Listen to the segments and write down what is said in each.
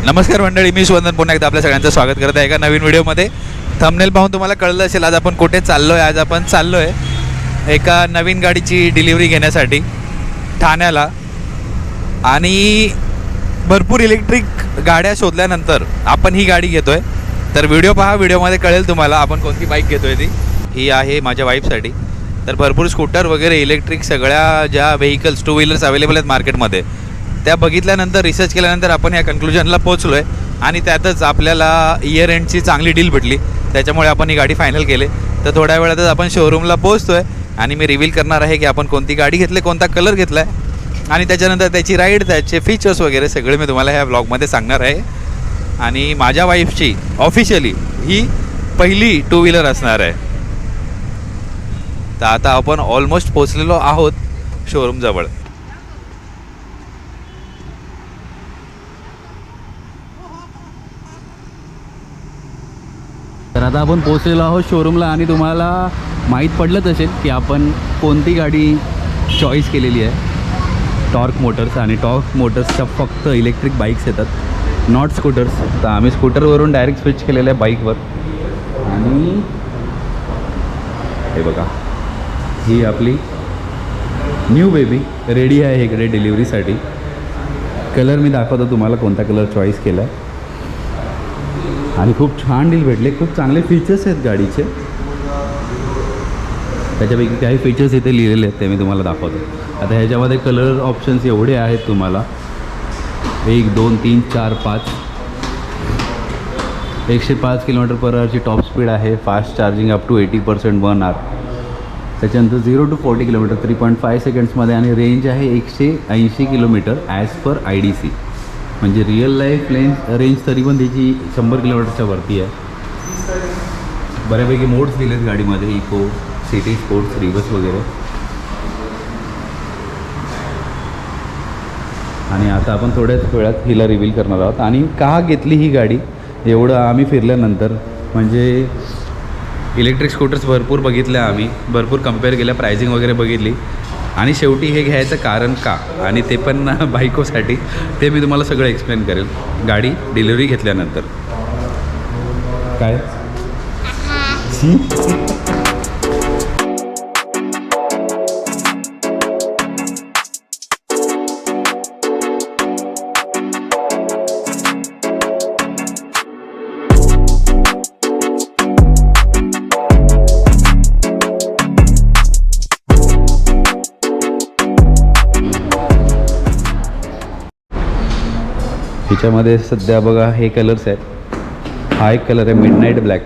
नमस्कार मंडळी, मी सुवंदन पुन्हा एकदा आपल्या सगळ्यांचं स्वागत करत आहे एका नवीन व्हिडिओमध्ये. थंबनेल पाहून तुम्हाला कळलं असेल आज आपण कुठे चाललो आहे. आज आपण चाललो आहे एका नवीन गाडीची डिलिव्हरी घेण्यासाठी ठाण्याला. आणि भरपूर इलेक्ट्रिक गाड्या शोधल्यानंतर आपण ही गाडी घेतो आहे. तर व्हिडिओ पहा, व्हिडिओमध्ये कळेल तुम्हाला आपण कोणती बाईक घेतो आहे. ही आहे माझ्या वाईफसाठी. तर भरपूर स्कूटर वगैरे इलेक्ट्रिक सगळ्या ज्या व्हेकल्स टू व्हीलर्स अवेलेबल आहेत मार्केटमध्ये त्या बघितल्यानंतर रिसर्च केल्यानंतर आपण या कन्क्लुजनला पोहोचलो आहे. आणि त्यातच आपल्याला इयर एंडची चांगली डील भेटली, त्याच्यामुळे आपण ही गाडी फायनल केली. तर थोड्या वेळातच आपण शोरूमला पोहोचतो आहे आणि मी रिव्हील करणार आहे की आपण कोणती गाडी घेतली, कोणता कलर घेतला आहे आणि त्याच्यानंतर त्याची राईड, त्याचे फीचर्स वगैरे सगळे मी तुम्हाला ह्या ब्लॉगमध्ये सांगणार आहे. आणि माझ्या वाईफची ऑफिशियली ही पहिली टू व्हीलर असणार आहे. तर आता आपण ऑलमोस्ट पोचलेलो आहोत शोरूमजवळ. तर आता आपण पोहोचलेलो आहोत शोरूमला आणि तुम्हाला माहीत पडलंच असेल की आपण कोणती गाडी चॉईस केलेली आहे. Torque Motors. आणि टॉर्क मोटर्सच्या फक्त इलेक्ट्रिक बाईक्स येतात, नॉट स्कूटर्स. तर आम्ही स्कूटरवरून डायरेक्ट स्विच केलेलं आहे बाईकवर. आणि हे बघा, ही आपली न्यू बेबी रेडी आहे इकडे डिलिव्हरीसाठी. कलर मी दाखवतो तुम्हाला कोणता कलर चॉईस केला आहे. आणि खूप छान डील भेटले, खूप चांगले फीचर्स आहेत गाडीचे. त्याच्यापैकी काही फीचर्स इथे लिहिलेले आहेत ते मी तुम्हाला दाखवतो. आता ह्याच्यामध्ये कलर ऑप्शन्स एवढे आहेत तुम्हाला, 1, 2, 3, 4, 5. 105 km/h टॉप स्पीड आहे. Fast charging up to 80% 1 hour. त्याच्यानंतर 0 to 40 km 3.5 सेकंड्समध्ये. आणि रेंज आहे 180 km ॲज पर IDC. म्हणजे रिअल लाईफ रेंज तरी पण त्याची 100 किलोमीटरच्या वरती आहे. बऱ्यापैकी मोड्स दिलेत गाडीमध्ये, इको, सिटी स्पोर्ट्स, रिवर्स वगैरे. आणि आता आपण थोड्याच वेळात हिला रिव्हील करणार आहोत. आणि का घेतली ही गाडी एवढं आम्ही फिरल्यानंतर, म्हणजे इलेक्ट्रिक स्कूटर्स भरपूर बघितल्या आम्ही, भरपूर कम्पेअर केल्या, प्राइसिंग वगैरे बघितली. आणि शेवटी हे घ्यायचं कारण का, आणि ते पण बायकोसाठी, ते मी तुम्हाला सगळं एक्सप्लेन करेल गाडी डिलिव्हरी घेतल्यानंतर. काय हिच्यामध्ये सध्या बघा हे कलर्स आहेत. हा एक कलर आहे मिडनाईट ब्लॅक.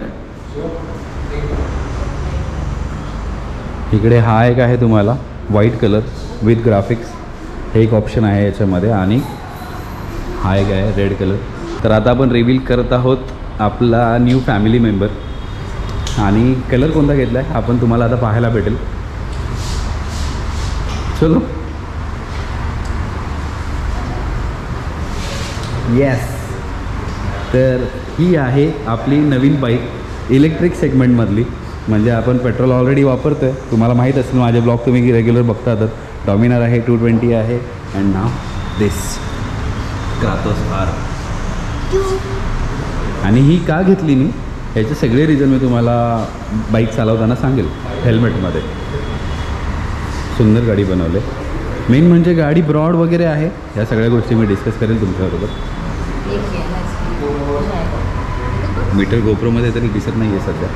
इकडे हा एक आहे तुम्हाला व्हाईट कलर विथ ग्राफिक्स, हे एक ऑप्शन आहे याच्यामध्ये. आणि हा एक आहे रेड कलर. तर आता आपण रिव्हील करत आहोत आपला न्यू फॅमिली मेंबर. आणि कलर कोणता घेतला आहे आपण तुम्हाला आता पाहायला भेटेल. चलो. येस. तर ही आहे आपली नवीन बाईक इलेक्ट्रिक सेगमेंटमधली. म्हणजे आपण पेट्रोल ऑलरेडी वापरतो आहे, तुम्हाला माहीत असेल, माझे ब्लॉग तुम्ही रेग्युलर बघतातच. डॉमिनार आहे, 220 आहे. And now this Kratos R. आणि ही का घेतली मी ह्याचे सगळे रिझन मी तुम्हाला बाईक चालवताना सांगेल. हेल्मेटमध्ये सुंदर गाडी बनवले. मेन म्हणजे गाडी ब्रॉड वगैरे आहे. या सगळ्या गोष्टी मी डिस्कस करेल तुमच्याबरोबर. मीटर गोप्रोमध्ये तरी दिसत नाही आहे सध्या.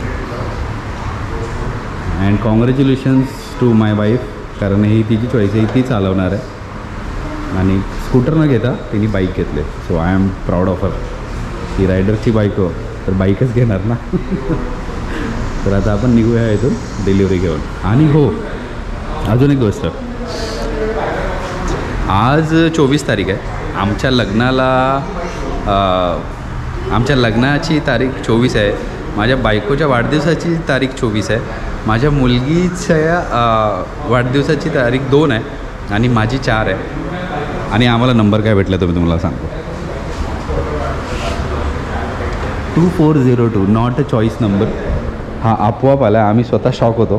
And congratulations to my wife, कारण ही तिची चॉईस आहे, ती चालवणार आहे. आणि स्कूटर न घेता तिने बाईक घेतले. So I am proud of her. ही रायडरची बाईक हो तर बाईकच घेणार ना. तर आता आपण निघूया इथून डिलिव्हरी घेऊन. आणि हो, अजून एक गोष्ट, आज 24 तारीख आहे. आमच्या लग्नाची तारीख 24 आहे. माझ्या बायकोच्या वाढदिवसाची तारीख 24 आहे. माझ्या मुलगीच्या वाढदिवसाची तारीख 2 आहे. आणि माझी 4 आहे. आणि आम्हाला नंबर काय भेटला तो मी तुम्हाला सांगतो. 2402 नॉट अ चॉईस नंबर. हा आपोआप आला. आम्ही स्वतः शॉक होतो,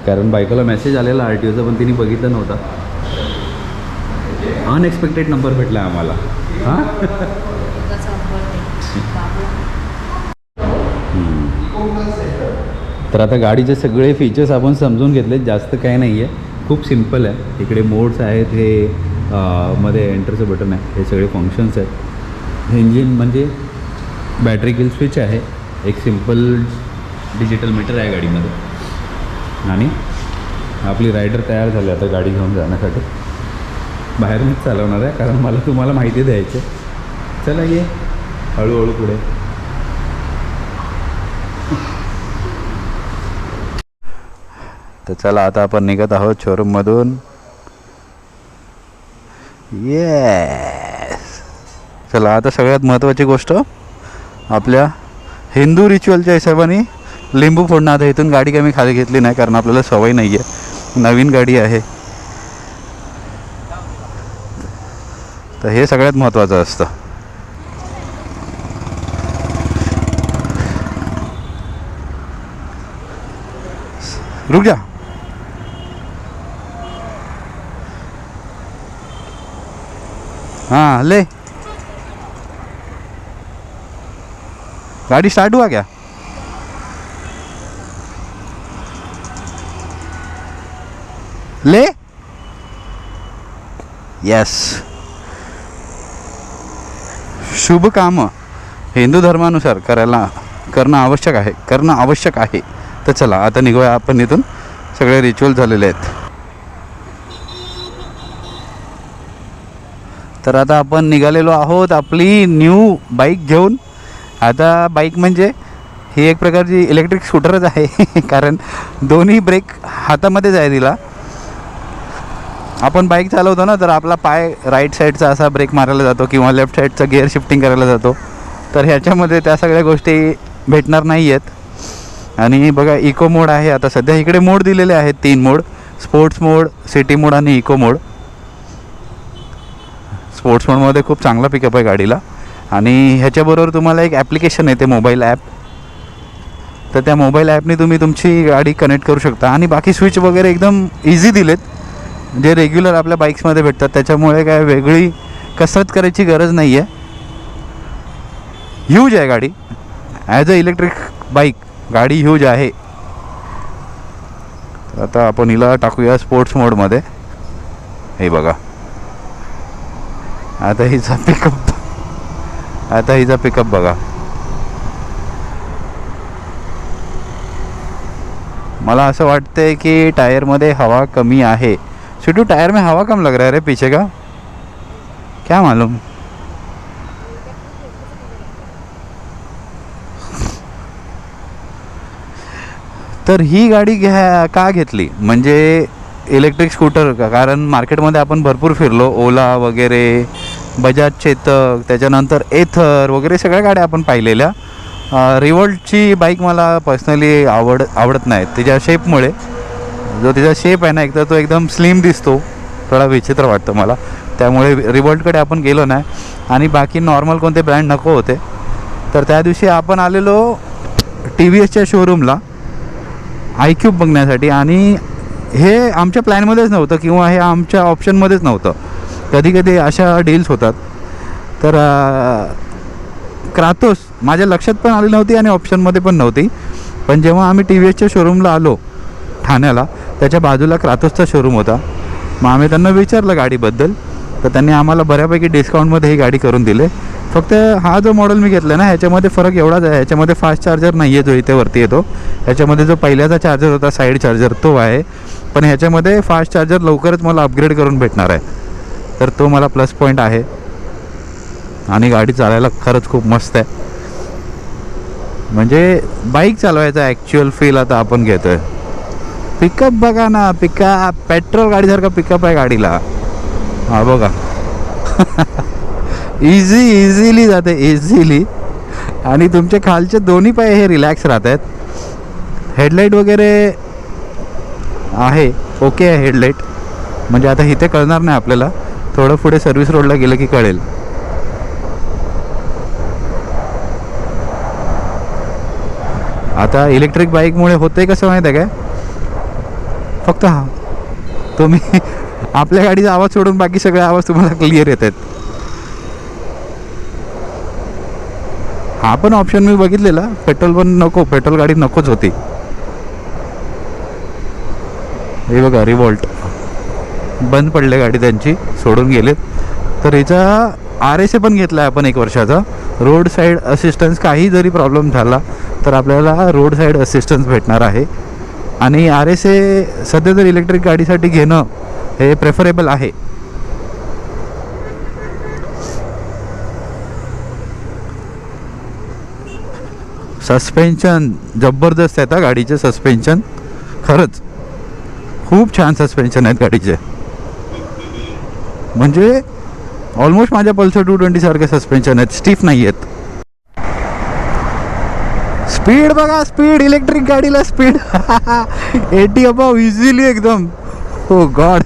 कारण बायकोला मेसेज आलेला RTOचा, पण तिने बघितलं नव्हता. अनएक्सपेक्टेड नंबर भेटला आम्हाला. हां तर आता गाडीचे सगळे फीचर्स आपण समजून घेतले, जास्त काही नाही आहे, खूप सिम्पल आहे. इकडे मोड्स आहेत, हे मध्ये एंटरचं बटन आहे, हे सगळे फंक्शन्स आहेत. इंजिन म्हणजे बॅटरी किल स्विच आहे, एक सिम्पल डिजिटल मीटर आहे गाडीमध्ये. आणि आपली रायडर तयार झाली आता गाडी घेऊन जाण्यासाठी. बाहेर मीच चालवणार आहे कारण मला तुम्हाला माहिती द्यायची. चला ये हळूहळू पुढे. तर चला आता आपण निघत आहोत शोरूममधून. येस. चला आता सगळ्यात महत्त्वाची गोष्ट, आपल्या हिंदू रिच्युअलच्या हिशोबाने लिंबू फोडणं. आता इथून गाडी काही मी खाली घेतली नाही कारण आपल्याला सवय नाही आहे, नवीन गाडी आहे. तर हे सगळ्यात महत्त्वाचं असतं. रुक जा. हाँ ले, गाड़ी स्टार्ट हुआ क्या? ले. यस. शुभ काम हिंदू धर्मानुसार करणं आवश्यक आहे. तर चला आता निघूया आपण इथून. सगळे रिच्युअल झालेले आहेत. तर आता आपण निघालेलो आहोत आपली न्यू बाईक घेऊन. आता बाईक म्हणजे ही एक प्रकारची इलेक्ट्रिक स्कूटरच आहे कारण दोन्ही ब्रेक हातामध्येच आहे तिला. आपण बाईक चालवतो ना, तर आपला पाय राईट साईडचा असा ब्रेक मारायला जातो किंवा लेफ्ट साईडचा गिअर शिफ्टिंग करायला जातो. तर ह्याच्यामध्ये त्या सगळ्या गोष्टी भेटणार नाही आहेत. आणि बघा इको मोड आहे. आता सध्या इकडे मोड दिलेले आहेत 3 मोड, स्पोर्ट्स मोड, सिटी मोड आणि इको मोड. स्पोर्ट्स मोडमध्ये खूप चांगला पिकअप आहे गाडीला. आणि ह्याच्याबरोबर तुम्हाला एक ॲप्लिकेशन येते, मोबाईल ॲप. तर त्या मोबाईल ॲपने तुम्ही तुमची गाडी कनेक्ट करू शकता. आणि बाकी स्विच वगैरे एकदम इझी दिलेत, जे रेग्युलर आपल्या बाईक्समध्ये भेटतात. त्याच्यामुळे काय वेगळी कसरत करायची गरज नाही आहे. ह्यूज आहे गाडी. ॲज अ इलेक्ट्रिक बाईक गाडी ह्यूज आहे. आता आपण हिला टाकूया स्पोर्ट्स मोडमध्ये. हे बघा, आता हिचा पिकअप बघा. मला असं वाटतंय की टायरमध्ये हवा कमी आहे. सिटू, टायर में हवा कम लग रहा है रे पीछे का, क्या मालूम. तर ही गाडी का घेतली म्हणजे इलेक्ट्रिक स्कूटर का, कारण मार्केटमध्ये आपण भरपूर फिरलो. ओला वगैरे, बजाज चेतक, त्याच्यानंतर एथर वगैरे सगळ्या गाड्या आपण पाहिलेल्या. रिवोल्टची बाईक मला पर्सनली आवडत नाही तिच्या शेपमुळे. जो तिचा शेप आहे ना, एक तर तो एकदम स्लिम दिसतो, थोडा विचित्र वाटतं मला. त्यामुळे रिवोल्टकडे आपण गेलो नाही. आणि बाकी नॉर्मल कोणते ब्रँड नको होते. तर त्या दिवशी आपण आलेलो TVSच्या शोरूमला iQube बघण्यासाठी. आणि हे आमच्या प्लॅनमध्येच नव्हतं किंवा हे आमच्या ऑप्शनमध्येच नव्हतं. कधी कधी अशा डील्स होतात. तर क्रातोस माझ्या लक्षात पण आली नव्हती आणि ऑप्शनमध्ये पण नव्हती. पण जेव्हा आम्ही TVSच्या शोरूमला आलो ठाण्याला, त्याच्या बाजूला क्रातोसचा शोरूम होता. मग आम्ही त्यांना विचारलं गाडीबद्दल, तर त्यांनी आम्हाला बऱ्यापैकी डिस्काउंटमध्ये ही गाडी करून दिले. फक्त हा जो मॉडेल मी घेतला ना, ह्याच्यामध्ये फरक एवढाच आहे, ह्याच्यामध्ये फास्ट चार्जर नाही आहे जो इथे वरती येतो. ह्याच्यामध्ये जो पहिल्याचा चार्जर होता साईड चार्जर तो आहे. पण ह्याच्यामध्ये फास्ट चार्जर लवकरच मला अपग्रेड करून भेटणार आहे. तर तो मला प्लस पॉईंट आहे. आणि गाडी चालायला खरंच खूप मस्त आहे. म्हणजे बाईक चालवायचा ॲक्च्युअल फील आता आपण घेतो आहे. पिकअप बघा ना, पेट्रोल गाडीसारखा पिकअप आहे गाडीला. हा बघा इझिली जाते, इझिली. आणि तुमचे खालचे दोन्ही पाय हे रिलॅक्स राहत आहेत. हेडलाईट वगैरे आहे, ओके आहे हेडलाईट. म्हणजे आता इथे कळणार नाही आपल्याला, थोडं पुढे सर्व्हिस रोडला गेलं की कळेल. आता इलेक्ट्रिक बाईकमुळे होतं आहे कसं माहीत आहे काय, फक्त तुम्ही आपल्या गाडीचा आवाज सोडून बाकी सगळे आवाज तुम्हाला क्लिअर येत आहेत. हा पण ऑप्शन मी बघितलेला, पेट्रोल पण नको, पेट्रोल गाडी नकोच होती. हे बघा रिवॉल्ट बंद पडले, गाडी त्यांची सोडून गेलेत. तर हिचा RSA पण घेतला आहे आपण 1 वर्षाचा. रोड साईड असिस्टन्स, काही जरी प्रॉब्लेम झाला तर आपल्याला रोड साईड असिस्टन्स भेटणार आहे. आणि RSA सध्या तर इलेक्ट्रिक गाडीसाठी घेणं हे प्रेफरेबल आहे. सस्पेन्शन जबरदस्त आहेत गाडीचे. सस्पेन्शन खरंच खूप छान सस्पेन्शन आहेत गाडीचे. म्हणजे ऑलमोस्ट माझ्या पल्सर 220 सारखे सस्पेन्शन आहेत, स्टिफ नाही आहेत. स्पीड बघा, स्पीड इलेक्ट्रिक गाडीला स्पीड 80 अबाव इझिली एकदम. हो गॉड.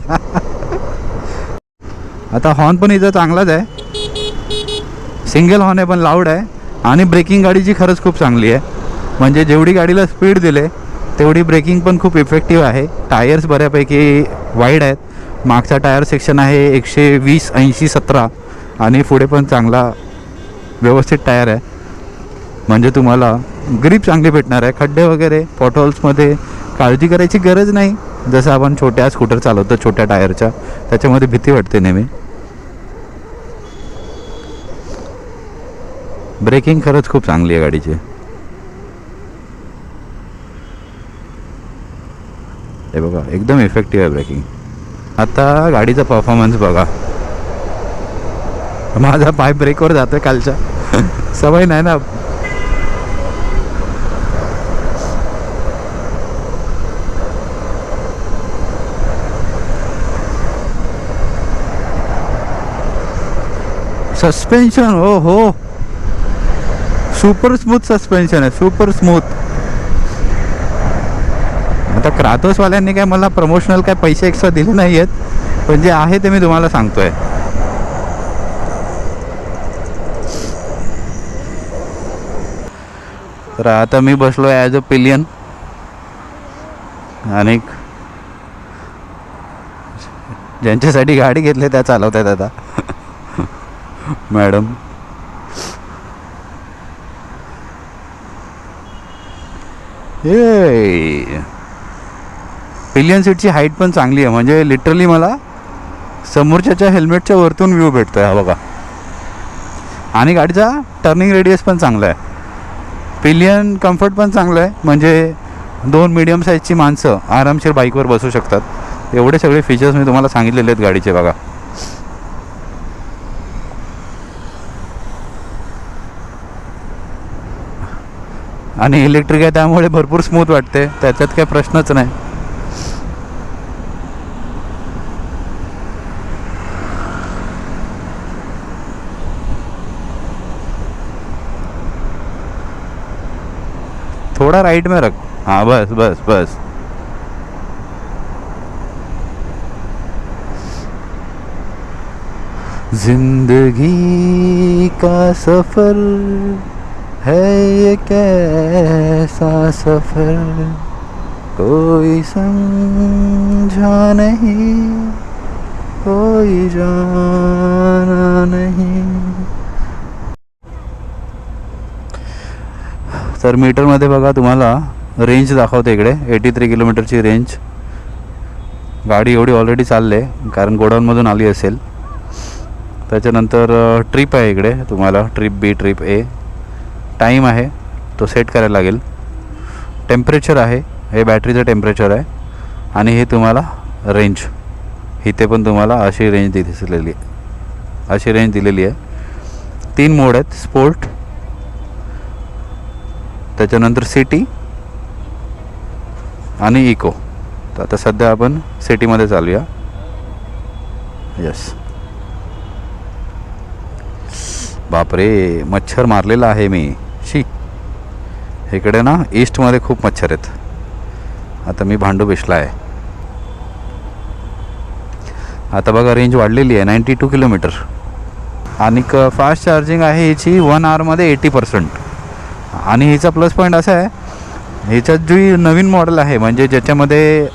आता हॉर्न पण इथं चांगलाच आहे, सिंगल हॉर्न आहे पण लाऊड आहे. आणि ब्रेकिंग गाडीची खरंच खूप चांगली आहे. म्हणजे जेवढी गाडीला स्पीड दिले तेवढी ब्रेकिंग पण खूप इफेक्टिव्ह आहे. टायर्स बऱ्यापैकी वाईड आहेत. मागचा टायर सेक्शन आहे 120/80/17 आणि पुढे पण चांगला व्यवस्थित टायर आहे. म्हणजे तुम्हाला ग्रिप चांगली भेटणार आहे. खड्डे वगैरे पॉटहोल्समध्ये काळजी करायची गरज नाही. जसं आपण छोट्या स्कूटर चालवतो छोट्या टायरच्या, त्याच्यामध्ये भीती वाटते नेहमी. ब्रेकिंग खरंच खूप चांगली आहे गाडीची. हे बघा एकदम इफेक्टिव्ह आहे ब्रेकिंग. आता गाडीचा परफॉर्मन्स बघा. माझा पाय ब्रेकवर जातोय कालच्या, सवय नाही ना. सस्पेन्शन हो हो, सुपर स्मूथ सस्पेन्शन आहे, सुपर स्मूथ. आता क्रातोसवाल्यांनी काय मला प्रमोशनल काय पैसे एक्स्ट्रा दिले नाही आहेत, पण जे आहे ते मी तुम्हाला सांगतोय. तर आता मी बसलो आहे ॲज अ पिलियन. आणि ज्यांच्यासाठी गाडी घेतली त्या चालवत आहेत आता. मॅडम ये पिलियन सीटची हाईट पण चांगली आहे. म्हणजे लिटरली मला समोरच्याच्या हेल्मेटच्या वरतून व्ह्यू भेटतो आहे हा बघा. आणि गाडीचा टर्निंग रेडियस पण चांगला आहे. पिलियन कम्फर्ट पण चांगलं आहे. म्हणजे 2 मीडियम साईजची माणसं आरामशीर बाईकवर बसू शकतात. एवढे सगळे फीचर्स मी तुम्हाला सांगितलेले आहेत गाडीचे बघा. आणि इलेक्ट्रिक आहे त्यामुळे भरपूर स्मूथ वाटते, त्याच्यात काही प्रश्नच नाही. थोड़ा राइट में रख. हाँ बस बस बस. जिंदगी का सफर है ये कैसा सफर, कोई समझा नहीं, कोई जाना नहीं. तर मीटरमध्ये बघा तुम्हाला रेंज दाखवते इकडे 83 किलोमीटरची रेंज. गाडी एवढी ऑलरेडी चालले कारण गोडाऊनमधून आली असेल. त्याच्यानंतर ट्रिप आहे इकडे तुम्हाला, trip B trip A. Time आहे तो सेट करायला लागेल. टेम्परेचर आहे, हे बॅटरीचं टेम्परेचर आहे. आणि हे तुम्हाला रेंज, इथे पण तुम्हाला अशी रेंज दिलेली आहे, अशी रेंज दिलेली आहे. 3 मोड आहेत, स्पोर्ट, त्याच्यानंतर सिटी आणि इको. तर आता सध्या आपण सिटीमध्ये चालूया. यस. बापरे मच्छर मारलेला आहे मी. शी, इकडे ना ईस्टमध्ये खूप मच्छर आहेत. आता मी भांडू बेसला आहे. आता बघा रेंज वाढलेली आहे 92 किलोमीटर. आणि फास्ट चार्जिंग आहे हिची 1 आवरमध्ये 80%. आणि हिचा प्लस पॉईंट असा आहे, ह्याच्यात जी नवीन मॉडेल आहे म्हणजे ज्याच्यामध्ये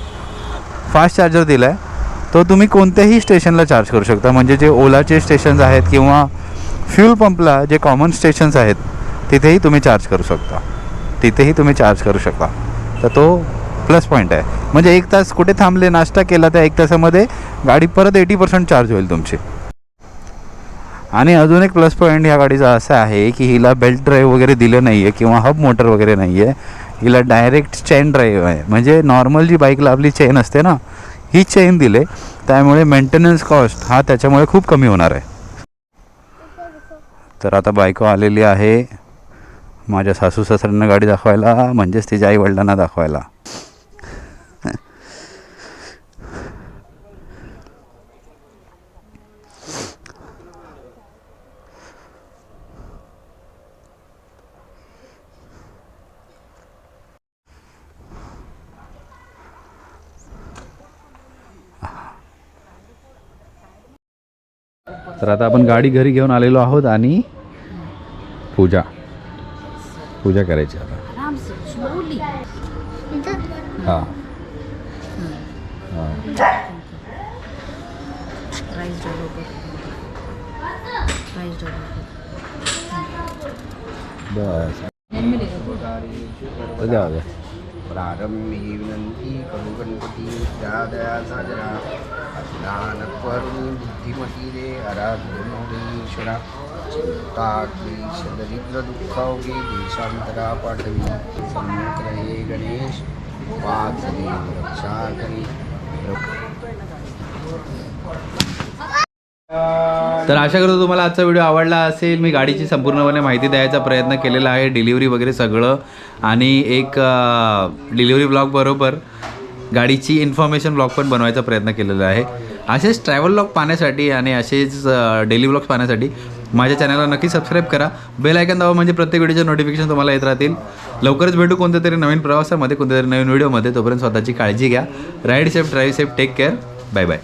फास्ट चार्जर दिला आहे, तो तुम्ही कोणत्याही स्टेशनला चार्ज करू शकता. म्हणजे जे ओलाचे स्टेशन्स आहेत किंवा फ्यूल पंपला जे कॉमन स्टेशन्स आहेत तिथेही तुम्ही चार्ज करू शकता, तिथेही तुम्ही चार्ज करू शकता. तर तो प्लस पॉईंट आहे. म्हणजे 1 तास कुठे थांबले, नाश्ता केला, त्या 1 तासामध्ये गाडी परत 80% चार्ज होईल तुमची. आणि अजून एक प्लस पॉईंट ह्या गाडीचा असा आहे की हिला बेल्ट ड्राईव्ह वगैरे दिलं नाही आहे किंवा हब मोटर वगैरे नाही आहे. हिला डायरेक्ट चेन ड्राईव्ह आहे. म्हणजे नॉर्मल जी बाईकला आपली चेन असते ना, ही चेन दिले, त्यामुळे मेंटेनन्स कॉस्ट हा त्याच्यामुळे खूप कमी होणार आहे. तर आता बायको आलेली आहे माझ्या सासू सासऱ्यांना गाडी दाखवायला, म्हणजेच तिच्या आईवडिलांना दाखवायला. तर आता आपण गाडी घरी घेऊन आलेलो आहोत आणि पूजा करायची आता. हां बस द्या द्या. प्रारंभी विनंती करू गणपती दया साजरा ज्ञानकरुणी बुद्धिमती रे आराध्य मोरेश्वरा चिंता क्लेश दरिद्र दुःखावगे देशांतरा पाठवी सम्यक रहे गणेश वाचले रक्षा करी. तर आशा करतो तुम्हाला आजचा व्हिडिओ आवडला असेल. मी गाडीची संपूर्णपणे माहिती द्यायचा प्रयत्न केलेला आहे, डिलिव्हरी वगैरे सगळं, आणि एक डिलिव्हरी ब्लॉग बरोबर गाडीची इन्फॉर्मेशन ब्लॉग पण बनवायचा प्रयत्न केलेला आहे. असेच ट्रॅव्हल ब्लॉग पाहण्यासाठी आणि असेच डेली ब्लॉग्स पाहण्यासाठी माझ्या चॅनलला नक्की सबस्क्राईब करा. बेल आयकॉन दाबा, म्हणजे प्रत्येक व्हिडिओचे नोटिफिकेशन तुम्हाला येत राहतील. लवकरच भेटू कोणत्या तरी नवीन प्रवासामध्ये, कोणत्या तरी नवीन व्हिडिओमध्ये. तोपर्यंत स्वतःची काळजी घ्या. Ride safe, drive safe, take care, bye bye.